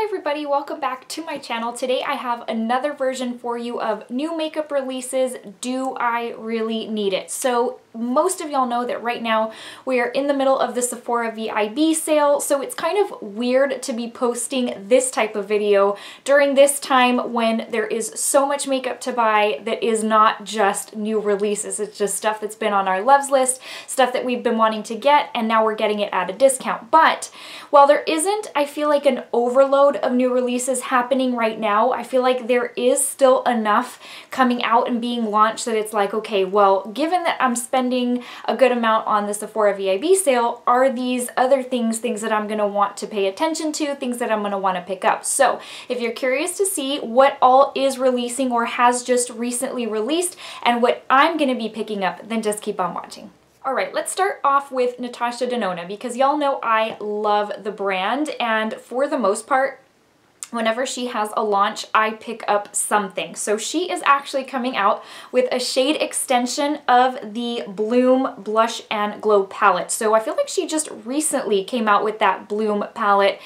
everybody, welcome back to my channel. Today I have another version for you of new makeup releases. Do I really need it? So most of y'all know that right now we are in the middle of the Sephora VIB sale, so it's kind of weird to be posting this type of video during this time when there is so much makeup to buy that is not just new releases. It's just stuff that's been on our loves list, stuff that we've been wanting to get, and now we're getting it at a discount. But while there isn't, I feel like, an overload of new releases happening right now, I feel like there is still enough coming out and being launched that it's like, okay, well, given that I'm spending a good amount on the Sephora VIB sale, are these other things that I'm going to want to pay attention to, things that I'm going to want to pick up. So if you're curious to see what all is releasing or has just recently released and what I'm going to be picking up, then just keep on watching. Alright, let's start off with Natasha Denona, because y'all know I love the brand, and for the most part, whenever she has a launch, I pick up something. So she is actually coming out with a shade extension of the Bloom Blush and Glow palette. So I feel like she just recently came out with that Bloom palette.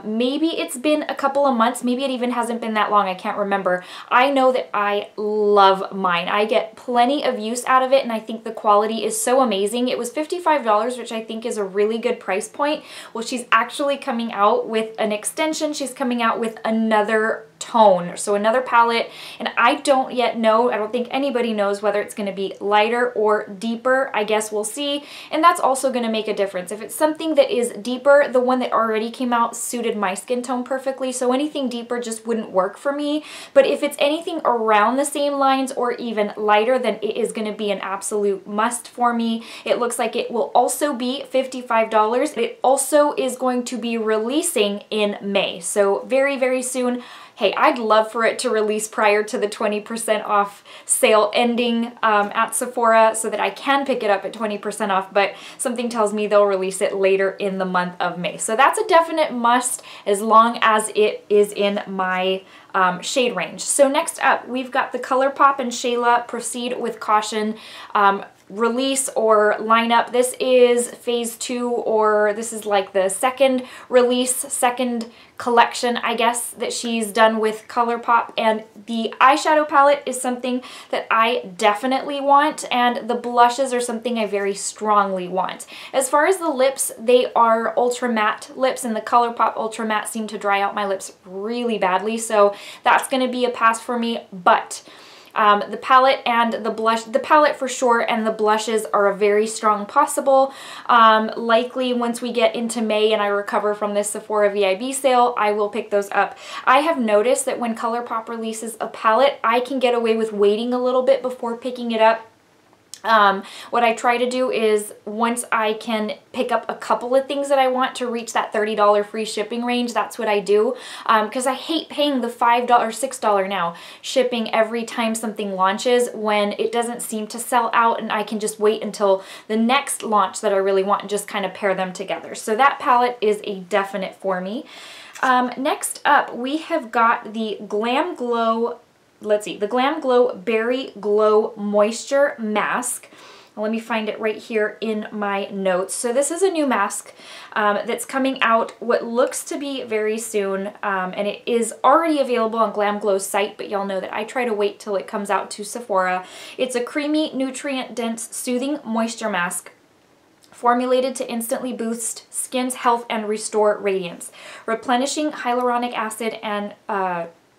Maybe it's been a couple of months, maybe it even hasn't been that long, I can't remember. I know that I love mine. I get plenty of use out of it, and I think the quality is so amazing. It was $55, which I think is a really good price point. Well, she's actually coming out with an extension. She's coming out with another tone, so another palette, and I don't yet know, I don't think anybody knows whether it's going to be lighter or deeper. I guess we'll see, and that's also going to make a difference. If it's something that is deeper, the one that already came out suited my skin tone perfectly, so anything deeper just wouldn't work for me. But if it's anything around the same lines or even lighter, then it is going to be an absolute must for me. It looks like it will also be $55. It also is going to be releasing in May, so very, very soon. Hey, I'd love for it to release prior to the 20% off sale ending at Sephora so that I can pick it up at 20% off, but something tells me they'll release it later in the month of May. So that's a definite must as long as it is in my shade range. So next up, we've got the Colourpop and Shayla Proceed with Caution release or lineup. This is phase 2, or this is like the second release, second collection, I guess, that she's done with Colourpop, and the eyeshadow palette is something that I definitely want, and the blushes are something I very strongly want. As far as the lips, they are ultra matte lips, and the Colourpop ultra matte seem to dry out my lips really badly, so that's going to be a pass for me. But the palette and the blush, the palette for sure, and the blushes are a very strong possible. Likely once we get into May and I recover from this Sephora VIB sale, I will pick those up. I have noticed that when Colourpop releases a palette, I can get away with waiting a little bit before picking it up. What I try to do is, once I can pick up a couple of things that I want to reach that $30 free shipping range, that's what I do, because I hate paying the $5 or $6 now shipping every time something launches when it doesn't seem to sell out, and I can just wait until the next launch that I really want and just kind of pair them together. So that palette is a definite for me. Next up, we have got the Glamglow, let's see, the Glamglow Berry Glow Moisture Mask. Let me find it right here in my notes. So this is a new mask that's coming out what looks to be very soon, and it is already available on Glamglow's site, but y'all know that I try to wait till it comes out to Sephora. It's a creamy, nutrient-dense, soothing moisture mask formulated to instantly boost skin's health and restore radiance, replenishing hyaluronic acid and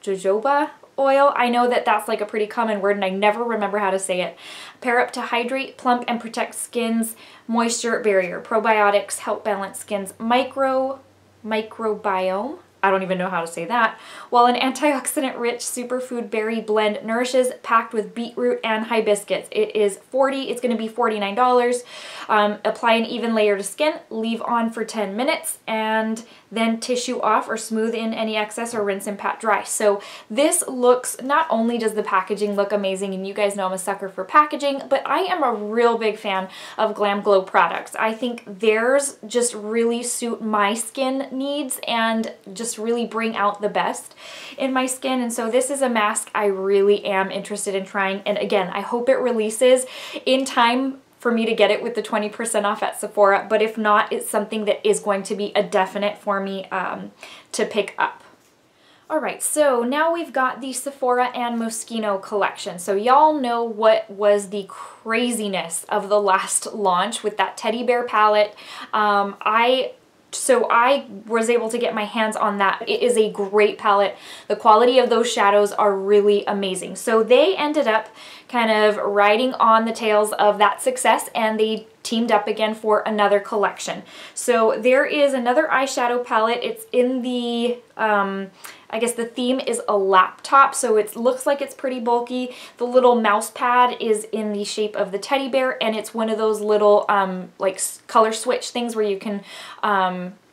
jojoba oil. I know that that's like a pretty common word and I never remember how to say it. Pair up to hydrate, plump, and protect skin's moisture barrier. Probiotics help balance skin's microbiome. I don't even know how to say that. While an antioxidant-rich superfood berry blend nourishes, packed with beetroot and hibiscus. It's going to be $49. Apply an even layer to skin, leave on for 10 minutes, and then tissue off or smooth in any excess or rinse and pat dry. So this looks, not only does the packaging look amazing, and you guys know I'm a sucker for packaging, but I am a real big fan of Glamglow products. I think theirs just really suit my skin needs and just really bring out the best in my skin, and so this is a mask I really am interested in trying, and again, I hope it releases in time for me to get it with the 20% off at Sephora, but if not, it's something that is going to be a definite for me to pick up. All right, so now we've got the Sephora and Moschino collection. So y'all know what was the craziness of the last launch with that teddy bear palette. So I was able to get my hands on that. It is a great palette. The quality of those shadows are really amazing. So they ended up kind of riding on the tails of that success, and they teamed up again for another collection. So there is another eyeshadow palette. It's in the, I guess the theme is a laptop, so it looks like it's pretty bulky. The little mouse pad is in the shape of the teddy bear, and it's one of those little like color switch things where you can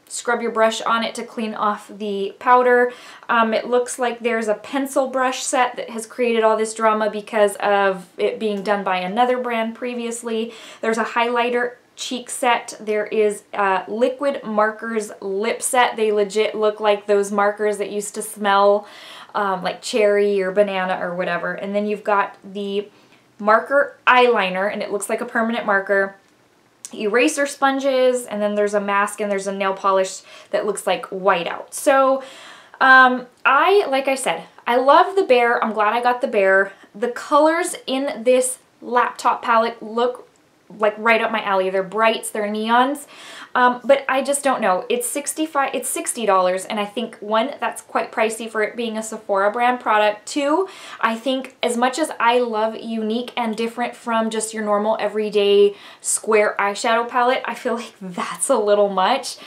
scrub your brush on it to clean off the powder. It looks like there's a pencil brush set that has created all this drama because of it being done by another brand previously. There's a highlighter cheek set. There is liquid markers lip set. They legit look like those markers that used to smell like cherry or banana or whatever. And then you've got the marker eyeliner, and it looks like a permanent marker. Eraser sponges, and then there's a mask, and there's a nail polish that looks like whiteout. So like I said, I love the bear. I'm glad I got the bear. The colors in this laptop palette look like right up my alley. They're brights, they're neons, but I just don't know. It's $60, and I think, one, that's quite pricey for it being a Sephora brand product. Two, I think as much as I love unique and different from just your normal everyday square eyeshadow palette, I feel like that's a little much.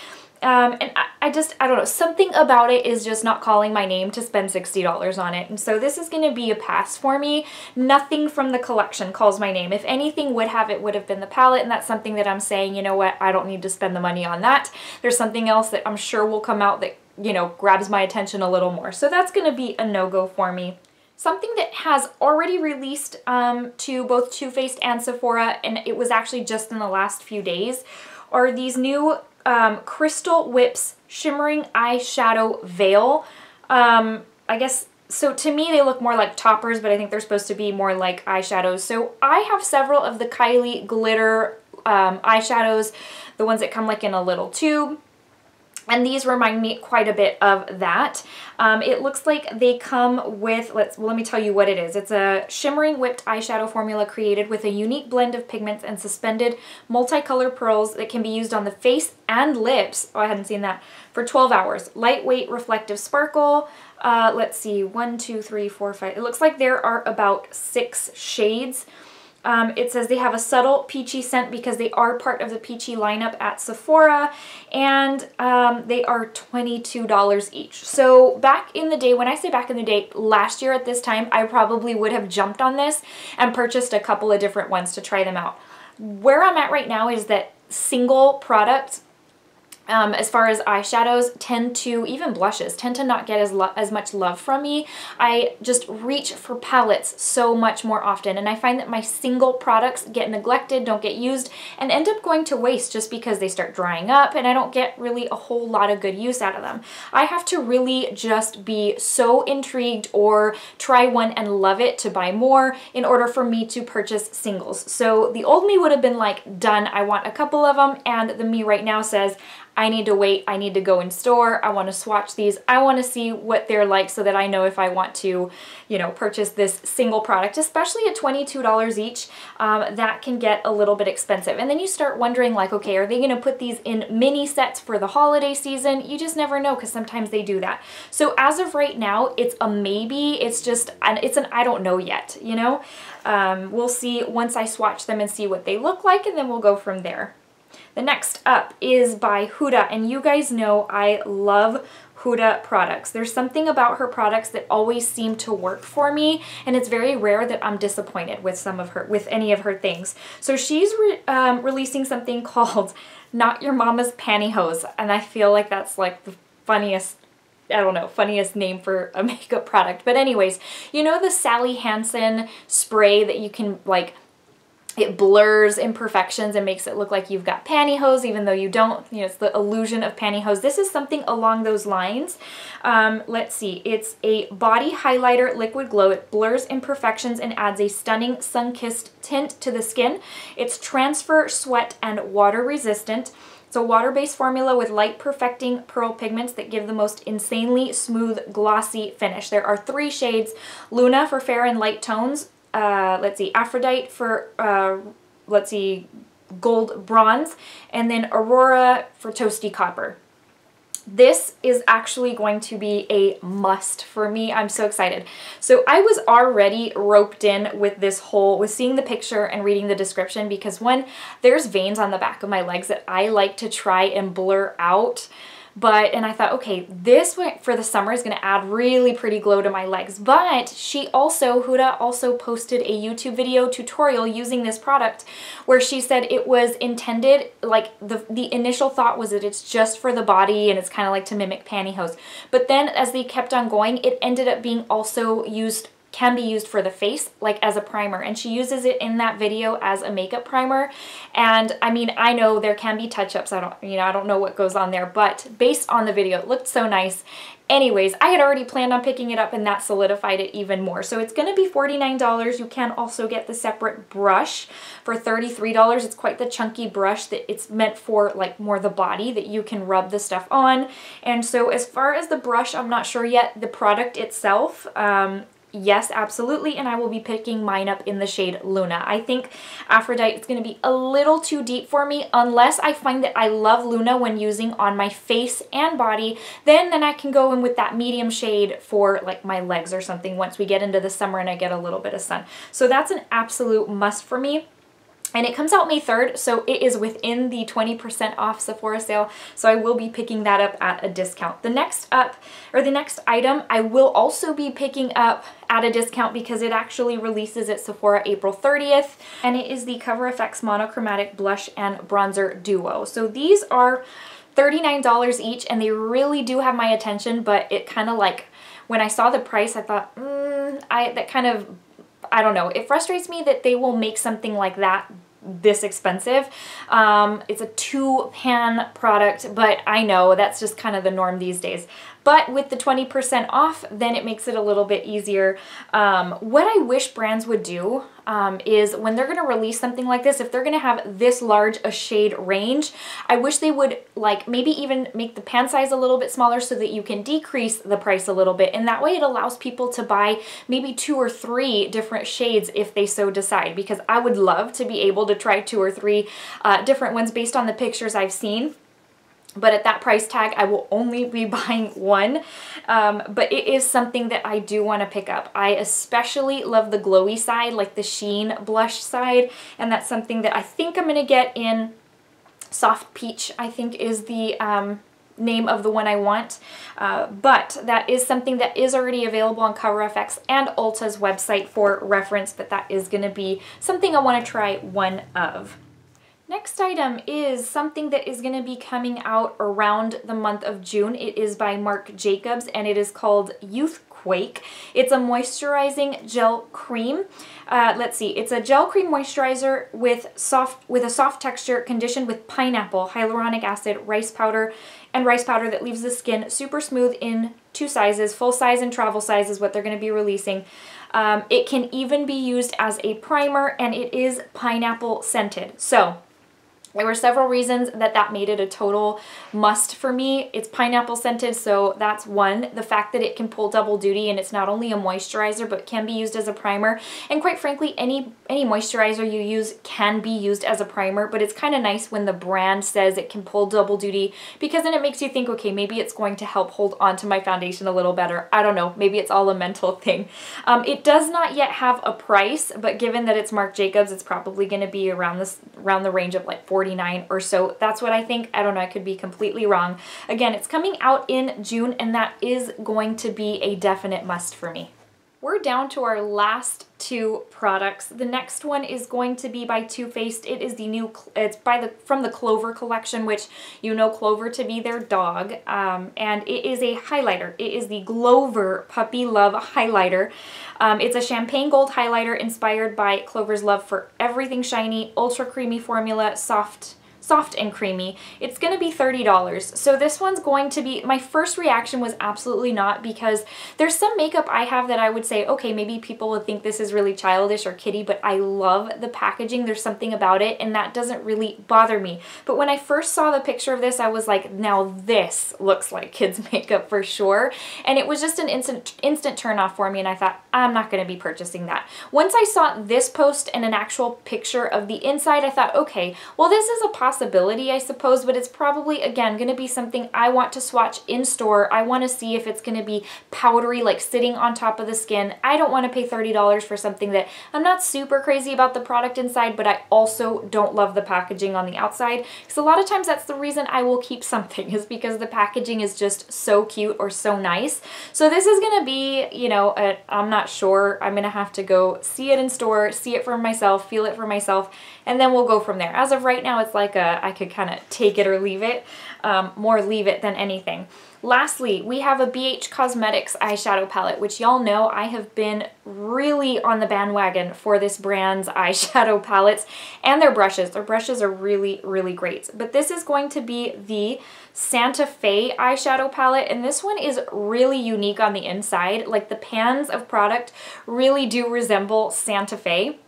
And I don't know, something about it is just not calling my name to spend $60 on it. And so this is going to be a pass for me. Nothing from the collection calls my name. If anything would have, it would have been the palette, and that's something that I'm saying, you know what, I don't need to spend the money on that. There's something else that I'm sure will come out that, you know, grabs my attention a little more. So that's going to be a no-go for me. Something that has already released to both Too Faced and Sephora, and it was actually just in the last few days, are these new Crystal Whips Shimmering Eyeshadow Veil. I guess, so to me they look more like toppers, but I think they're supposed to be more like eyeshadows. So I have several of the Kylie glitter eyeshadows, the ones that come like in a little tube. And these remind me quite a bit of that. It looks like they come with, let me tell you what it is. It's a shimmering whipped eyeshadow formula created with a unique blend of pigments and suspended multicolor pearls that can be used on the face and lips. Oh, I hadn't seen that. For 12 hours. Lightweight, reflective sparkle. Let's see, 1, 2, 3, 4, 5. It looks like there are about 6 shades. It says they have a subtle peachy scent because they are part of the peachy lineup at Sephora, and they are $22 each. So back in the day, when I say back in the day, last year at this time, I probably would have jumped on this and purchased a couple of different ones to try them out. Where I'm at right now is that single products, as far as eyeshadows, tend to, even blushes, tend to not get as much love from me. I just reach for palettes so much more often, and I find that my single products get neglected, don't get used, and end up going to waste just because they start drying up and I don't get really a whole lot of good use out of them. I have to really just be so intrigued or try one and love it to buy more in order for me to purchase singles. So the old me would have been like, done, I want a couple of them, and the me right now says, I need to wait, I need to go in store, I want to swatch these, I want to see what they're like so that I know if I want to, you know, purchase this single product, especially at $22 each. That can get a little bit expensive. And then you start wondering like, okay, are they going to put these in mini sets for the holiday season? You just never know, because sometimes they do that. So as of right now, it's a maybe, it's an I don't know yet, you know? We'll see once I swatch them and see what they look like, and then we'll go from there. The next up is by Huda, and you guys know I love Huda products. There's something about her products that always seem to work for me, and it's very rare that I'm disappointed with any of her things. So she's releasing something called Not Your Mama's Pantyhose, and I feel like that's like the funniest, I don't know, funniest name for a makeup product. But anyways, you know the Sally Hansen spray that you can like, it blurs imperfections and makes it look like you've got pantyhose even though you don't. You know, it's the illusion of pantyhose. This is something along those lines. Let's see. It's a body highlighter liquid glow. It blurs imperfections and adds a stunning sun-kissed tint to the skin. It's transfer, sweat, and water resistant. It's a water-based formula with light perfecting pearl pigments that give the most insanely smooth, glossy finish. There are 3 shades: Luna for fair and light tones, let's see, Aphrodite for, let's see, gold bronze, and then Aurora for toasty copper. This is actually going to be a must for me. I'm so excited. So I was already roped in with this whole, with seeing the picture and reading the description, because one, there's veins on the back of my legs that I like to try and blur out. And I thought, okay, this for the summer is going to add really pretty glow to my legs. But Huda also posted a YouTube video tutorial using this product where she said it was intended, like the initial thought was that it's just for the body and it's kind of like to mimic pantyhose. But then as they kept on going, it ended up being also can be used for the face, like as a primer, and she uses it in that video as a makeup primer. And I mean, I know there can be touch-ups, I don't know what goes on there, but based on the video, it looked so nice. Anyways, I had already planned on picking it up, and that solidified it even more. So it's going to be $49. You can also get the separate brush for $33. It's quite the chunky brush that it's meant for, like, more the body that you can rub the stuff on. And so as far as the brush, I'm not sure yet. The product itself, yes, absolutely, and I will be picking mine up in the shade Luna. I think Aphrodite is going to be a little too deep for me, unless I find that I love Luna when using on my face and body. Then I can go in with that medium shade for like my legs or something once we get into the summer and I get a little bit of sun. So that's an absolute must for me. And it comes out May 3rd, so it is within the 20% off Sephora sale, so I will be picking that up at a discount. The next item I will also be picking up at a discount because it actually releases at Sephora April 30th, and it is the Cover FX Monochromatic Blush and Bronzer Duo. So these are $39 each, and they really do have my attention, but it kind of like, when I saw the price, I thought, I don't know. It frustrates me that they will make something like that this expensive. It's a 2-pan product, but I know that's just kind of the norm these days. But with the 20% off, then it makes it a little bit easier. What I wish brands would do is when they're going to release something like this, if they're going to have this large a shade range, I wish they would like maybe even make the pan size a little bit smaller so that you can decrease the price a little bit. And that way it allows people to buy maybe 2 or 3 different shades if they so decide, because I would love to be able to try 2 or 3 different ones based on the pictures I've seen. But at that price tag, I will only be buying one. But it is something that I do want to pick up. I especially love the glowy side, like the sheen blush side. And that's something that I think I'm going to get in Soft Peach, I think is the name of the one I want. But that is something that is already available on Cover FX and Ulta's website for reference. But that is going to be something I want to try one of. Next item is something that is going to be coming out around the month of June. It is by Marc Jacobs and it is called Youthquake. It's a moisturizing gel cream. Let's see, it's a gel cream moisturizer with a soft texture, conditioned with pineapple, hyaluronic acid, rice powder that leaves the skin super smooth in 2 sizes. Full size and travel size is what they're going to be releasing. It can even be used as a primer, and it is pineapple scented. So there were several reasons that made it a total must for me. It's pineapple scented, so that's one. The fact that it can pull double duty and it's not only a moisturizer but can be used as a primer. And quite frankly, any moisturizer you use can be used as a primer, but it's kind of nice when the brand says it can pull double duty, because then it makes you think, okay, maybe it's going to help hold on to my foundation a little better. I don't know, maybe it's all a mental thing. It does not yet have a price, but given that it's Marc Jacobs, it's probably going to be around the range of like $49 or so. That's what I think. I don't know, I could be completely wrong. Again, it's coming out in June, and that is going to be a definite must for me. We're down to our last 2 products. The next one is going to be by Too Faced. It is the new, it's from the Glowver collection, which you know Glowver to be their dog. And it is a highlighter. It is the Glowver Puppy Love Highlighter. It's a champagne gold highlighter inspired by Clover's love for everything shiny, ultra creamy formula, soft soft and creamy. It's gonna be $30. So this one's going to be, my first reaction was absolutely not, because there's some makeup I have that I would say, okay, maybe people would think this is really childish or kiddie, but I love the packaging. There's something about it, and that doesn't really bother me. But when I first saw the picture of this, I was like, now this looks like kids makeup for sure. And it was just an instant turn off for me, and I thought, I'm not gonna be purchasing that. Once I saw this post and an actual picture of the inside, I thought, okay, well, this is a possibility, I suppose, but it's probably, again, gonna be something I want to swatch in store. I wanna see if it's gonna be powdery, like sitting on top of the skin. I don't wanna pay $30 for something that I'm not super crazy about the product inside, but I also don't love the packaging on the outside. Because a lot of times that's the reason I will keep something, is because the packaging is just so cute or so nice. So this is gonna be, you know, I'm not sure. I'm gonna have to go see it in store, see it for myself, feel it for myself, and then we'll go from there. As of right now, it's like I could kind of take it or leave it, more leave it than anything. Lastly, we have a BH Cosmetics eyeshadow palette, which y'all know I have been really on the bandwagon for this brand's eyeshadow palettes and their brushes. Their brushes are really, really great. But this is going to be the Santa Fe eyeshadow palette, and this one is really unique on the inside. Like, the pans of product really do resemble Santa Fe.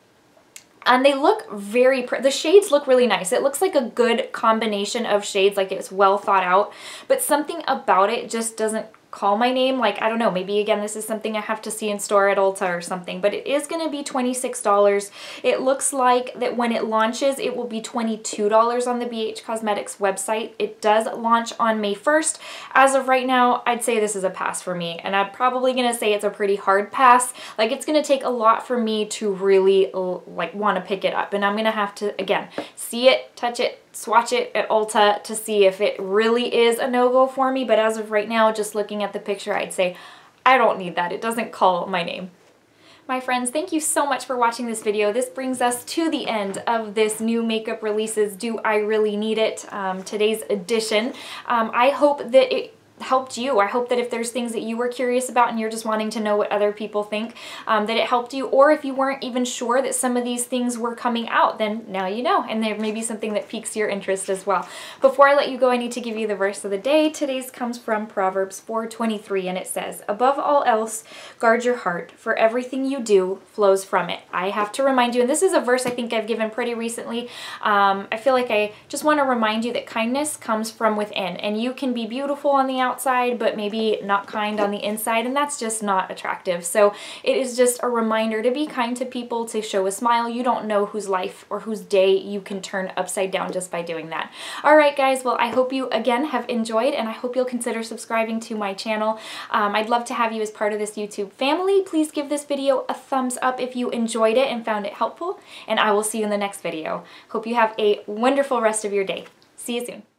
And they look very pretty. The shades look really nice. It looks like a good combination of shades, like it's well thought out, but something about it just doesn't call my name. Like, I don't know, maybe again this is something I have to see in store at Ulta or something, but it is going to be $26. It looks like that when it launches it will be $22 on the BH Cosmetics website. It does launch on May 1st. As of right now, I'd say this is a pass for me, and I'm probably going to say it's a pretty hard pass. Like, it's going to take a lot for me to really like want to pick it up, and I'm going to have to, again, see it, touch it, swatch it at Ulta to see if it really is a no-go for me. But as of right now, just looking at the picture, I'd say I don't need that. It doesn't call my name. My friends, thank you so much for watching this video. This brings us to the end of this new makeup releases Do I Really Need It? Today's edition. I hope that it helped you. I hope that if there's things that you were curious about and you're just wanting to know what other people think, that it helped you. Or if you weren't even sure that some of these things were coming out, then now you know, and there may be something that piques your interest as well. Before I let you go, I need to give you the verse of the day. Today's comes from Proverbs 4:23, and it says, "Above all else, guard your heart, for everything you do flows from it." I have to remind you, and this is a verse I think I've given pretty recently. I feel like I just want to remind you that kindness comes from within, and you can be beautiful on the outside, but maybe not kind on the inside, and that's just not attractive. So it is just a reminder to be kind to people, to show a smile. You don't know whose life or whose day you can turn upside down just by doing that. All right, guys, well, I hope you again have enjoyed, and I hope you'll consider subscribing to my channel. I'd love to have you as part of this YouTube family. Please give this video a thumbs up if you enjoyed it and found it helpful, and I will see you in the next video. Hope you have a wonderful rest of your day. See you soon.